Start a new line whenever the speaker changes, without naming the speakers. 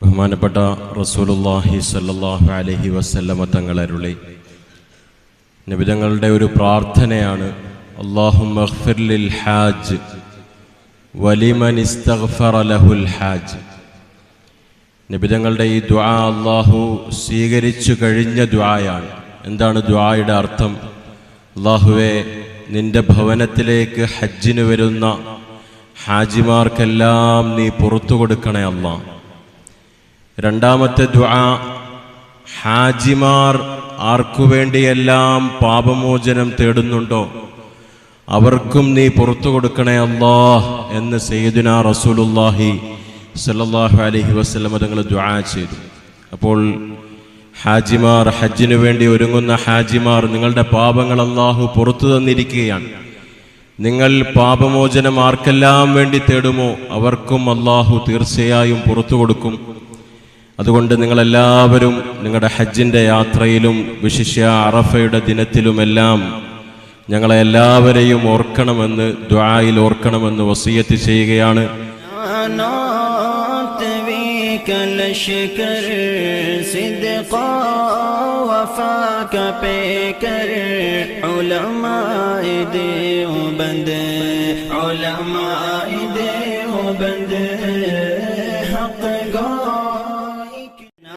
ബഹുമാനപ്പെട്ട റസൂലുള്ളാഹി സ്വല്ലല്ലാഹു അലൈഹി വസല്ലമ തങ്ങൾ അരുളി, നബി തങ്ങളുടെ ഒരു പ്രാർത്ഥനയാണ്, അല്ലാഹുമ്മ ഗ്ഫിർ ലിൽ ഹാജ് വലിമൻ ഇസ്തഗ്ഫറ ലഹുൽ ഹാജ്. നബി തങ്ങളുടെ ഈ ദുആ അല്ലാഹു സ്വീകരിച്ചു കഴിഞ്ഞ ദുആയാണ്. എന്താണ് ദുആയുടെ അർത്ഥം? അല്ലാഹുവേ, നിന്റെ ഭവനത്തിലേക്ക് ഹജ്ജിന് വരുന്ന ഹാജിമാർക്കെല്ലാം നീ പുറത്തു കൊടുക്കണേ അല്ലാ. രണ്ടാമത്തെ ദുആ, ഹാജിമാർ ആർക്കുവേണ്ടിയെല്ലാം പാപമോചനം തേടുന്നുണ്ടോ അവർക്കും നീ പുറത്തു കൊടുക്കണേ അല്ലാഹ് എന്ന് സയ്യിദുനാ റസൂലുള്ളാഹി സ്വല്ലല്ലാഹു അലൈഹി വസല്ലം തങ്ങൾ ദുആ ചെയ്തു. അപ്പോൾ ഹാജിമാർ, ഹജ്ജിനു വേണ്ടി ഒരുങ്ങുന്ന ഹാജിമാർ, നിങ്ങളുടെ പാപങ്ങൾ അല്ലാഹു പുറത്തു തന്നിരിക്കുകയാണ്. നിങ്ങൾ പാപമോചനം ആർക്കെല്ലാം വേണ്ടി തേടുമോ അവർക്കും അല്ലാഹു തീർച്ചയായും പുറത്തു കൊടുക്കും. അതുകൊണ്ട് നിങ്ങളെല്ലാവരും നിങ്ങളുടെ ഹജ്ജിൻ്റെ യാത്രയിലും വിശിഷ്യ അറഫയുടെ ദിനത്തിലുമെല്ലാം ഞങ്ങളെ എല്ലാവരെയും ഓർക്കണമെന്ന്, ദുആയിൽ ഓർക്കണമെന്ന് വസിയത്ത് ചെയ്യുകയാണ്.
ഉലമാ